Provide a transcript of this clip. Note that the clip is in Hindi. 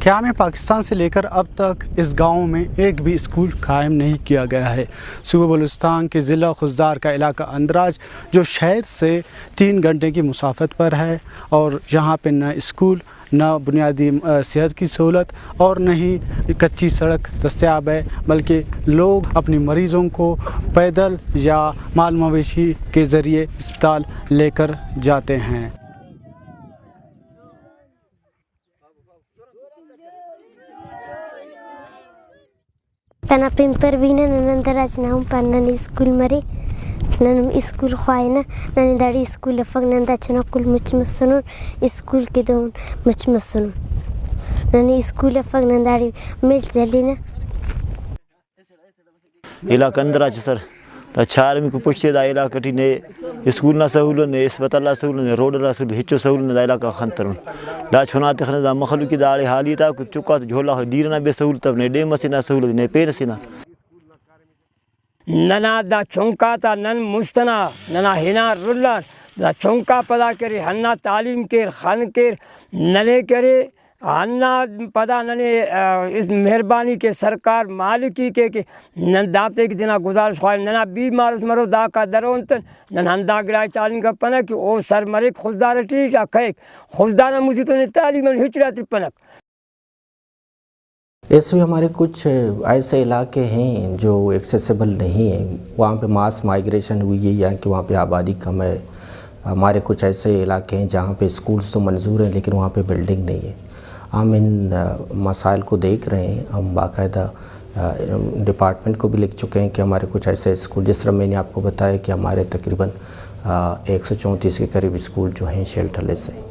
क़याम पाकिस्तान से लेकर अब तक इस गांव में एक भी स्कूल कायम नहीं किया गया है। सूबे बलूचिस्तान के ज़िला खुजदार का इलाका अंदराज जो शहर से 3 घंटे की मुसाफत पर है और यहाँ पे न स्कूल, न बुनियादी सेहत की सहूलत और न ही कच्ची सड़क दस्तयाब है, बल्कि लोग अपनी मरीज़ों को पैदल या माल मवेशी के ज़रिए अस्पताल लेकर जाते हैं। तना पेपर वीना नंदराज नाम पन्ना स्कूल मरे नन स्कूल ख्वाइना नन दाड़ी स्कूल फग नंदा चना कुल मुचमसनो स्कूल के दोन मुचमसनो नन स्कूल फग नंदाड़ी मिल जलीना इलाका अंदराज सर चार में को पूछते दा इलाका ने स्कूल ना सहूल ने अस्पताल ना सहूल ने रोड ना सहूल हिचो सहूल ने इलाका खंतर दा छोनाते खने दा मखलू की दाले हाली ता कुछ चुका झोला दीरना बे सहूल तब ने डे मसीना सहूल ने पेर सिना नना दा चौंका ता नन मुस्तना नना हिना रुल्ला दा चौंका पदा करे हन्ना तालीम के खान के नले करे अन्ना पदा नने इस मेहरबानी के सरकार मालिकी के नन दाते की दिना गुजारिश ख्वाह नना बीमार मरो दा का दरोंत नन हंदा गिराए चालिन का पनक कि ओ सर मरे खुशदार ठीक या खे खुशदार मुझे तो तालीम में हिचराती पनक। ऐसे भी हमारे कुछ ऐसे इलाके हैं जो एक्सेसिबल नहीं है, वहाँ पे मास माइग्रेशन हुई है या कि वहाँ पे आबादी कम है। हमारे कुछ ऐसे इलाके हैं जहाँ पे स्कूल्स तो मंजूर हैं लेकिन वहाँ पे बिल्डिंग नहीं है। हम इन मसाइल को देख रहे हैं, हम बाकायदा डिपार्टमेंट को भी लिख चुके हैं कि हमारे कुछ ऐसे स्कूल, जिस तरह मैंने आपको बताया कि हमारे तकरीबन 134 के करीब स्कूल जो हैं शेल्टरलेस हैं।